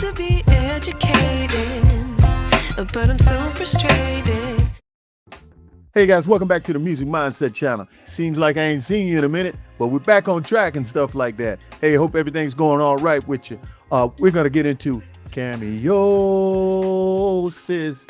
to be educated, but I'm so frustrated. Hey guys, welcome back to the Music Mindset channel. Seems like I ain't seen you in a minute, but we're back on track and stuff like that. Hey, hope everything's going all right with you. We're going to get into Cameo, sis.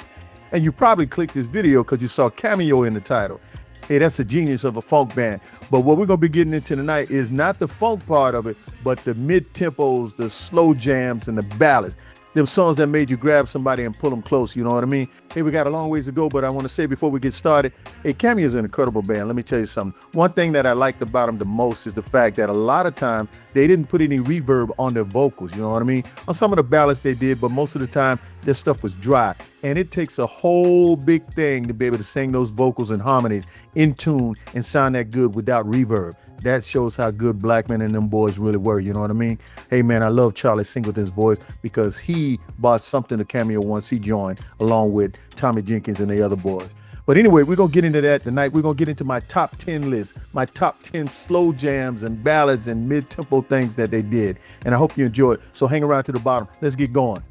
And you probably clicked this video because you saw Cameo in the title. Hey, that's the genius of a funk band. But what we're going to be getting into tonight is not the funk part of it, but the mid-tempos, the slow jams, and the ballads. Them songs that made you grab somebody and pull them close, you know what I mean? Hey, we got a long ways to go, but I want to say before we get started, hey, Cameo is an incredible band. Let me tell you something. One thing that I liked about them the most is the fact that a lot of time they didn't put any reverb on their vocals, you know what I mean? On some of the ballads they did, but most of the time their stuff was dry. And it takes a whole big thing to be able to sing those vocals and harmonies in tune and sound that good without reverb. That shows how good Blackmon and them boys really were, you know what I mean? Hey man, I love Charlie Singleton's voice because he brought something to Cameo once he joined, along with Tommy Jenkins and the other boys. But anyway, we're going to get into that tonight. We're going to get into my top 10 list, my top 10 slow jams and ballads and mid-tempo things that they did. And I hope you enjoy it. So hang around to the bottom. Let's get going.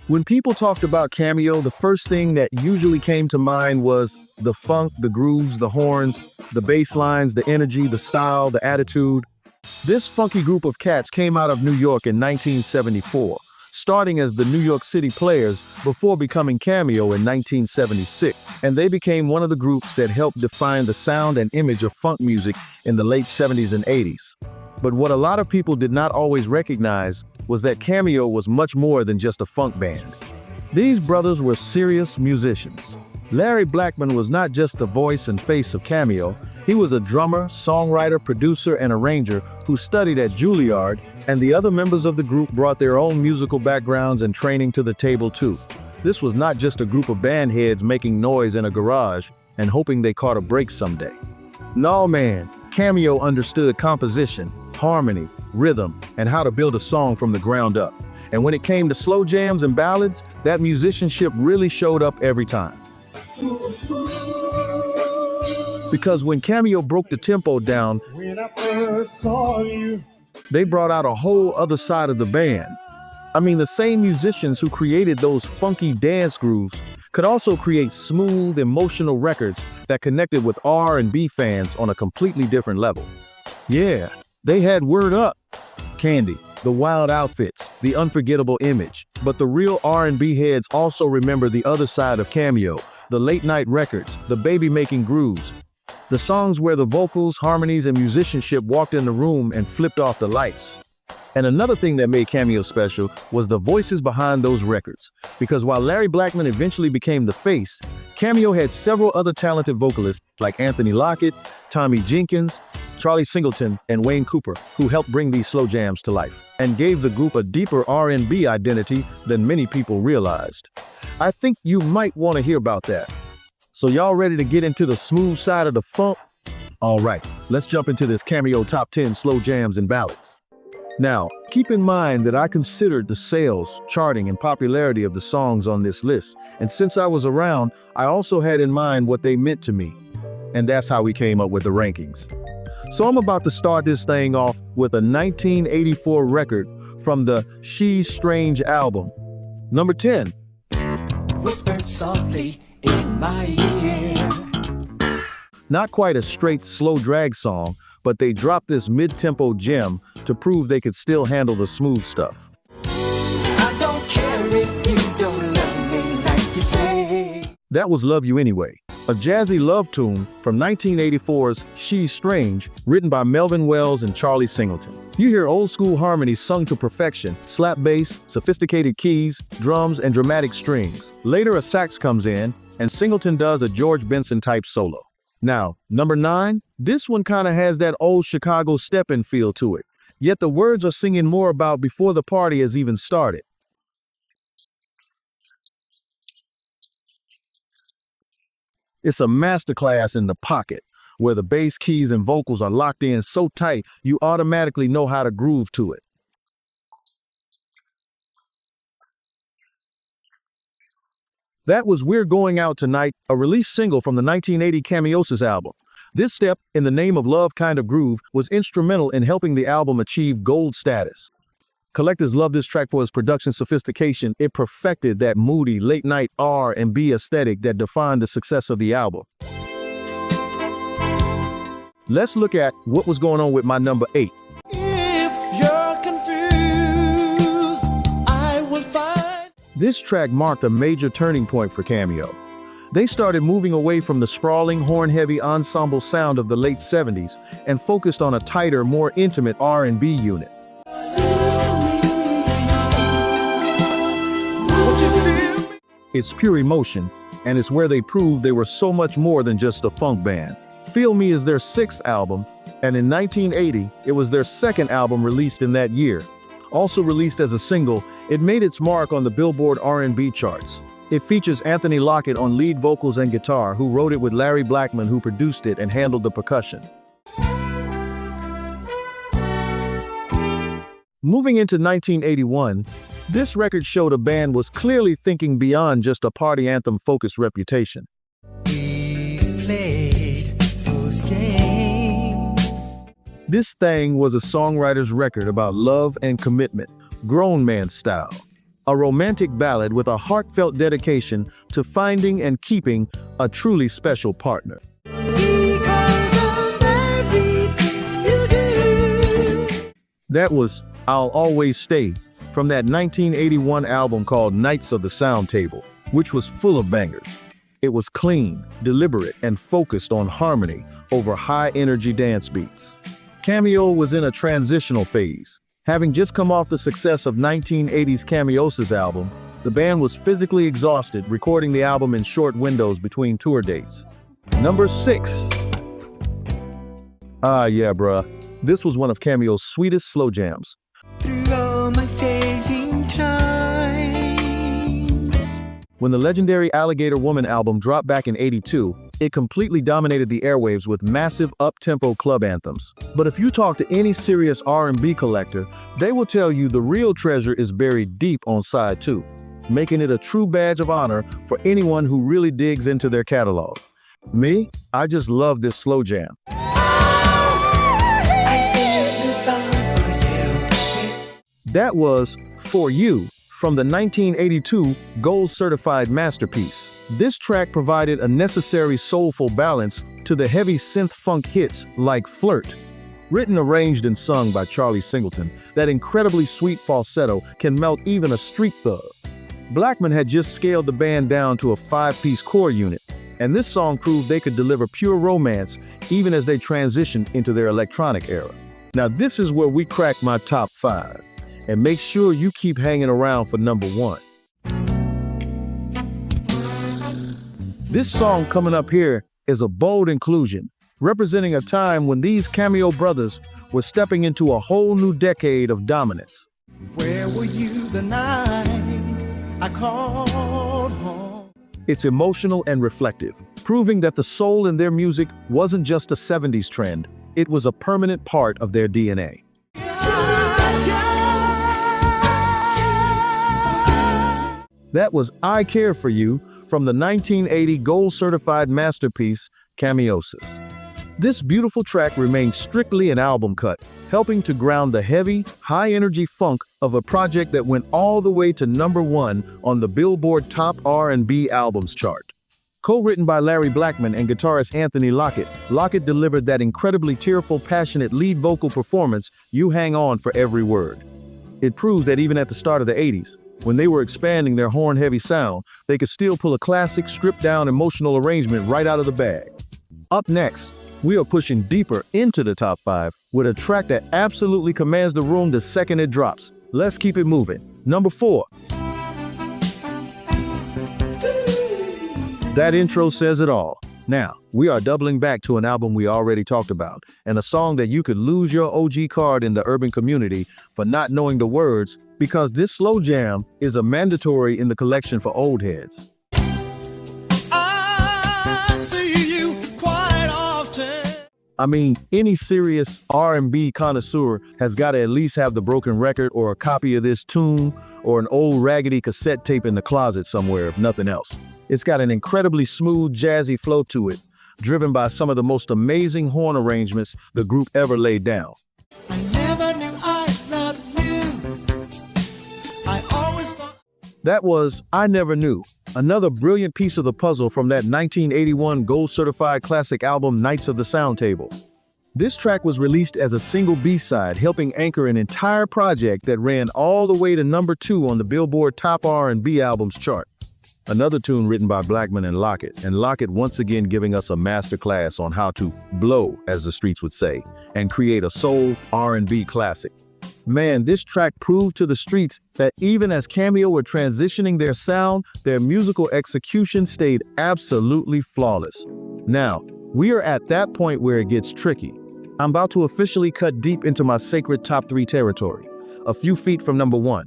When people talked about Cameo, the first thing that usually came to mind was the funk, the grooves, the horns, the bass lines, the energy, the style, the attitude. This funky group of cats came out of New York in 1974, starting as the New York City Players before becoming Cameo in 1976. And they became one of the groups that helped define the sound and image of funk music in the late 70s and 80s. But what a lot of people did not always recognize was that Cameo was much more than just a funk band. These brothers were serious musicians. Larry Blackmon was not just the voice and face of Cameo. He was a drummer, songwriter, producer, and arranger who studied at Juilliard, and the other members of the group brought their own musical backgrounds and training to the table too. This was not just a group of band heads making noise in a garage and hoping they caught a break someday. No man, Cameo understood composition, harmony, rhythm, and how to build a song from the ground up. And when it came to slow jams and ballads, that musicianship really showed up every time. Because when Cameo broke the tempo down, they brought out a whole other side of the band. I mean, the same musicians who created those funky dance grooves could also create smooth, emotional records that connected with R&B fans on a completely different level. Yeah, they had Word Up, Candy, the wild outfits, the unforgettable image. But the real R&B heads also remember the other side of Cameo, the late night records, the baby-making grooves, the songs where the vocals, harmonies, and musicianship walked in the room and flipped off the lights. And another thing that made Cameo special was the voices behind those records. Because while Larry Blackmon eventually became the face, Cameo had several other talented vocalists like Anthony Lockett, Tommy Jenkins, Charlie Singleton, and Wayne Cooper, who helped bring these slow jams to life and gave the group a deeper R&B identity than many people realized. I think you might want to hear about that. So y'all ready to get into the smooth side of the funk? All right, let's jump into this Cameo top 10 slow jams and ballads. Now, keep in mind that I considered the sales, charting, and popularity of the songs on this list. And since I was around, I also had in mind what they meant to me. And that's how we came up with the rankings. So I'm about to start this thing off with a 1984 record from the She's Strange album. Number 10. Whispered softly in my ear. Not quite a straight slow drag song, but they dropped this mid-tempo gem to prove they could still handle the smooth stuff. I don't care if you don't love me like you say. That was Love You Anyway, a jazzy love tune from 1984's She's Strange, written by Melvin Wells and Charlie Singleton. You hear old school harmonies sung to perfection, slap bass, sophisticated keys, drums, and dramatic strings. Later a sax comes in, and Singleton does a George Benson type solo. Now, number 9, this one kinda has that old Chicago step-in feel to it, yet the words are singing more about before the party has even started. It's a masterclass in the pocket, where the bass, keys, and vocals are locked in so tight you automatically know how to groove to it. That was We're Going Out Tonight, a release single from the 1980 Cameo's album. This step, In the Name of Love Kind of Groove, was instrumental in helping the album achieve gold status. Collectors love this track for its production sophistication. It perfected that moody, late-night R&B aesthetic that defined the success of the album. Let's look at what was going on with my number 8. If you're confused, I will find. This track marked a major turning point for Cameo. They started moving away from the sprawling, horn-heavy ensemble sound of the late 70s and focused on a tighter, more intimate R&B unit. It's pure emotion, and it's where they proved they were so much more than just a funk band. Feel Me is their 6th album, and in 1980, it was their 2nd album released in that year. Also released as a single, it made its mark on the Billboard R&B charts. It features Anthony Lockett on lead vocals and guitar, who wrote it with Larry Blackmon, who produced it and handled the percussion. Moving into 1981, this record showed a band was clearly thinking beyond just a party anthem-focused reputation. This thing was a songwriter's record about love and commitment, grown man style. A romantic ballad with a heartfelt dedication to finding and keeping a truly special partner. That was I'll Always Stay, from that 1981 album called Knights of the Sound Table, which was full of bangers. It was clean, deliberate, and focused on harmony over high-energy dance beats. Cameo was in a transitional phase. Having just come off the success of 1980's Cameo's album, the band was physically exhausted, recording the album in short windows between tour dates. Number 6. Yeah, bruh. This was one of Cameo's sweetest slow jams. Through all my phasing times. When the legendary Alligator Woman album dropped back in '82, it completely dominated the airwaves with massive up-tempo club anthems. But if you talk to any serious R&B collector, they will tell you the real treasure is buried deep on side 2, making it a true badge of honor for anyone who really digs into their catalog. Me, I just love this slow jam. I sing this song for you. That was For You, from the 1982 gold-certified masterpiece. This track provided a necessary soulful balance to the heavy synth-funk hits like Flirt. Written, arranged, and sung by Charlie Singleton, that incredibly sweet falsetto can melt even a street thug. Blackmon had just scaled the band down to a 5-piece core unit, and this song proved they could deliver pure romance even as they transitioned into their electronic era. Now this is where we crack my top 5, and make sure you keep hanging around for number 1. This song coming up here is a bold inclusion, representing a time when these Cameo brothers were stepping into a whole new decade of dominance. Where were you the night I called home? It's emotional and reflective, proving that the soul in their music wasn't just a 70s trend, it was a permanent part of their DNA. That was I Care For You, from the 1980 gold-certified masterpiece, Cameo's. This beautiful track remains strictly an album cut, helping to ground the heavy, high-energy funk of a project that went all the way to number 1 on the Billboard Top R&B Albums chart. Co-written by Larry Blackmon and guitarist Anthony Lockett, Lockett delivered that incredibly tearful, passionate lead vocal performance, You Hang On for Every Word. It proves that even at the start of the 80s, when they were expanding their horn-heavy sound, they could still pull a classic, stripped-down emotional arrangement right out of the bag. Up next, we are pushing deeper into the top 5 with a track that absolutely commands the room the second it drops. Let's keep it moving. Number 4. That intro says it all. Now, we are doubling back to an album we already talked about, and a song that you could lose your OG card in the urban community for not knowing the words, because this slow jam is a mandatory in the collection for old heads. I see you quite often. I mean, any serious R&B connoisseur has got to at least have the broken record or a copy of this tune or an old raggedy cassette tape in the closet somewhere, if nothing else. It's got an incredibly smooth, jazzy flow to it, driven by some of the most amazing horn arrangements the group ever laid down. I never knew I loved you. I always thought. That was I Never Knew, another brilliant piece of the puzzle from that 1981 gold-certified classic album Knights of the Sound Table. This track was released as a single B-side, helping anchor an entire project that ran all the way to #2 on the Billboard Top R&B Albums chart. Another tune written by Blackmon and Lockett once again giving us a masterclass on how to blow, as the streets would say, and create a soul R&B classic. Man, this track proved to the streets that even as Cameo were transitioning their sound, their musical execution stayed absolutely flawless. Now, we are at that point where it gets tricky. I'm about to officially cut deep into my sacred top 3 territory, a few feet from #1.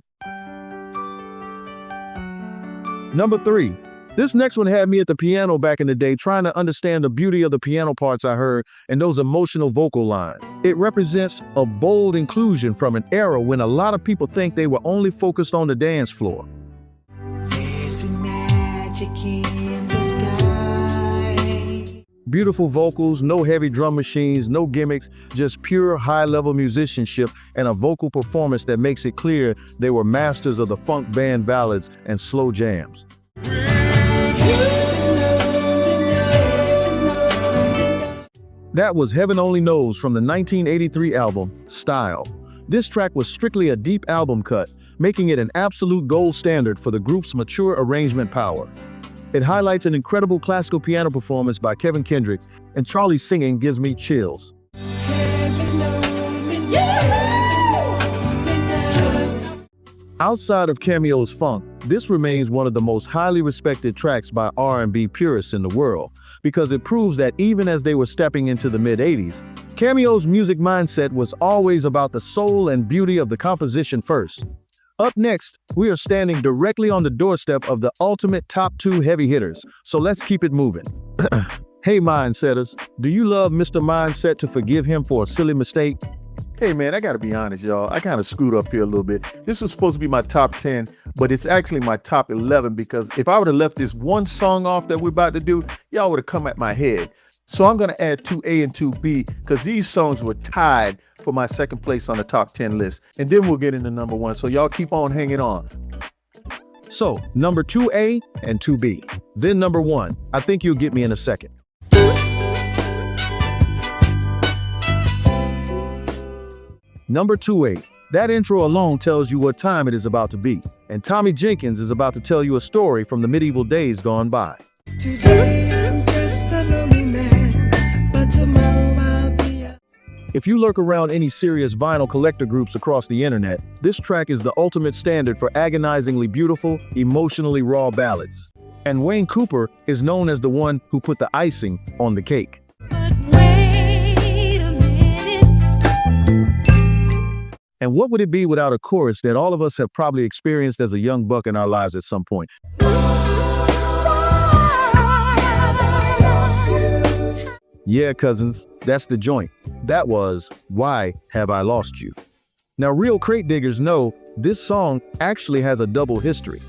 Number 3. This next one had me at the piano back in the day trying to understand the beauty of the piano parts I heard and those emotional vocal lines. It represents a bold inclusion from an era when a lot of people think they were only focused on the dance floor. There's magic in the sky. Beautiful vocals, no heavy drum machines, no gimmicks, just pure high-level musicianship and a vocal performance that makes it clear they were masters of the funk band ballads and slow jams. That was Heaven Only Knows from the 1983 album, Style. This track was strictly a deep album cut, making it an absolute gold standard for the group's mature arrangement power. It highlights an incredible classical piano performance by Kevin Kendrick, and Charlie's singing gives me chills. Outside of Cameo's funk, this remains one of the most highly respected tracks by R&B purists in the world, because it proves that even as they were stepping into the mid-80s, Cameo's music mindset was always about the soul and beauty of the composition first. Up next, we are standing directly on the doorstep of the ultimate top 2 heavy hitters, so let's keep it moving. Hey Mindsetters, do you love Mr. Mindset to forgive him for a silly mistake? Hey man, I gotta be honest, y'all. I kind of screwed up here a little bit. This was supposed to be my top 10, but it's actually my top 11 because if I would have left this one song off that we're about to do, y'all would have come at my head. So I'm gonna add 2A and 2B because these songs were tied for my second place on the top 10 list. And then we'll get into number 1. So y'all keep on hanging on. So, number 2A and 2B. Then number 1. I think you'll get me in a second. Number 2A. That intro alone tells you what time it is about to be. And Tommy Jenkins is about to tell you a story from the medieval days gone by. Today I'm just a lonely man, but tomorrow I'll be a... If you lurk around any serious vinyl collector groups across the internet, this track is the ultimate standard for agonizingly beautiful, emotionally raw ballads. And Wayne Cooper is known as the one who put the icing on the cake. But wait a minute. And what would it be without a chorus that all of us have probably experienced as a young buck in our lives at some point? Yeah, cousins, that's the joint. That was Why Have I Lost You? Now, real crate diggers know this song actually has a double history.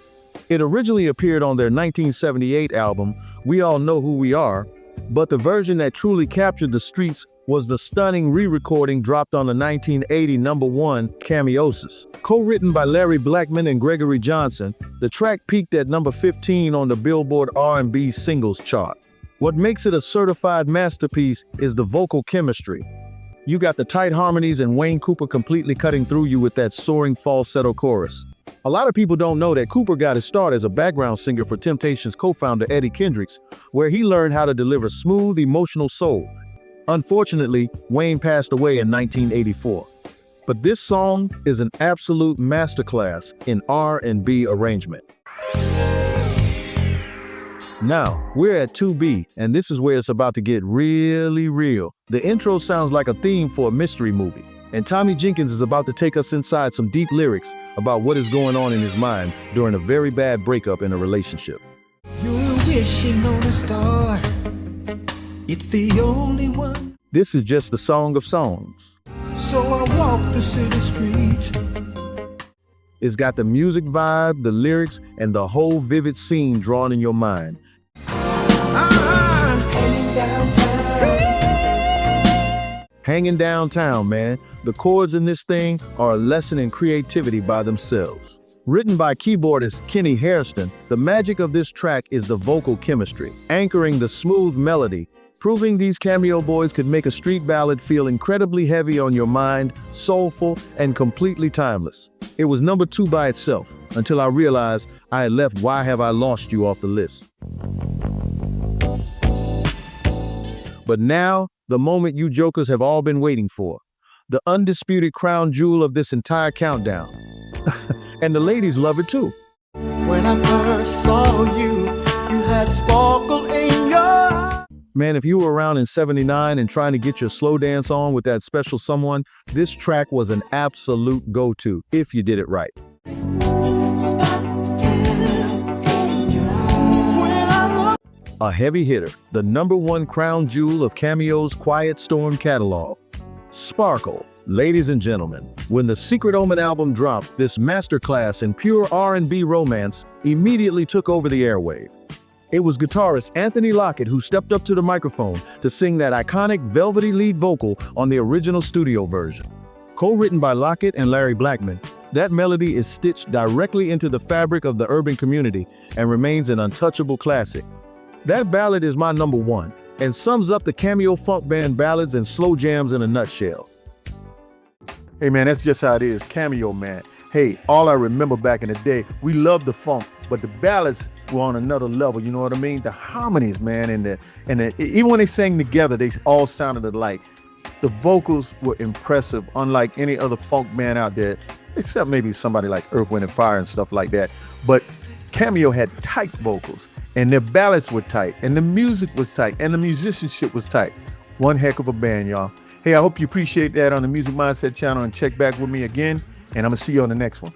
It originally appeared on their 1978 album, We All Know Who We Are, but the version that truly captured the streets was the stunning re-recording dropped on the 1980 #1 Cameosis. Co-written by Larry Blackmon and Gregory Johnson, the track peaked at number 15 on the Billboard R&B singles chart. What makes it a certified masterpiece is the vocal chemistry. You got the tight harmonies and Wayne Cooper completely cutting through you with that soaring falsetto chorus. A lot of people don't know that Cooper got his start as a background singer for Temptations co-founder Eddie Kendricks, where he learned how to deliver smooth, emotional soul. Unfortunately, Wayne passed away in 1984. But this song is an absolute masterclass in R&B arrangement. Now, we're at 2B, and this is where it's about to get really real. The intro sounds like a theme for a mystery movie, and Tommy Jenkins is about to take us inside some deep lyrics about what is going on in his mind during a very bad breakup in a relationship. You're wishing on a star. It's the only one. This is just the song of songs. So I walk the city streets. It's got the music vibe, the lyrics, and the whole vivid scene drawn in your mind. And downtown. Hanging downtown, man. The chords in this thing are a lesson in creativity by themselves. Written by keyboardist Kenny Hairston, the magic of this track is the vocal chemistry, anchoring the smooth melody, proving these Cameo boys could make a street ballad feel incredibly heavy on your mind, soulful, and completely timeless. It was number 2 by itself, until I realized I had left Why Have I Lost You off the list. But now, the moment you jokers have all been waiting for. The undisputed crown jewel of this entire countdown. And the ladies love it too. When I first saw you, you had sparkle in your eyes. Man, if you were around in 79 and trying to get your slow dance on with that special someone, this track was an absolute go-to, if you did it right. A heavy hitter, the number 1 crown jewel of Cameo's Quiet Storm catalog. Sparkle. Ladies and gentlemen, when the Secret Omen album dropped, this masterclass in pure R&B romance immediately took over the airwave. It was guitarist Anthony Lockett who stepped up to the microphone to sing that iconic velvety lead vocal on the original studio version. Co-written by Lockett and Larry Blackmon, that melody is stitched directly into the fabric of the urban community and remains an untouchable classic. That ballad is my number 1 and sums up the Cameo funk band ballads and slow jams in a nutshell. Hey man, that's just how it is. Cameo, man. Hey, all I remember back in the day, we loved the funk, but the ballads were on another level. You know what I mean? The harmonies, man, and even when they sang together, they all sounded alike. The vocals were impressive, unlike any other funk band out there, except maybe somebody like Earth, Wind & Fire and stuff like that. But Cameo had tight vocals, and their ballads were tight, and the music was tight, and the musicianship was tight. One heck of a band, y'all. Hey, I hope you appreciate that on the Music Mindset channel, and check back with me again, and I'm gonna see you on the next one.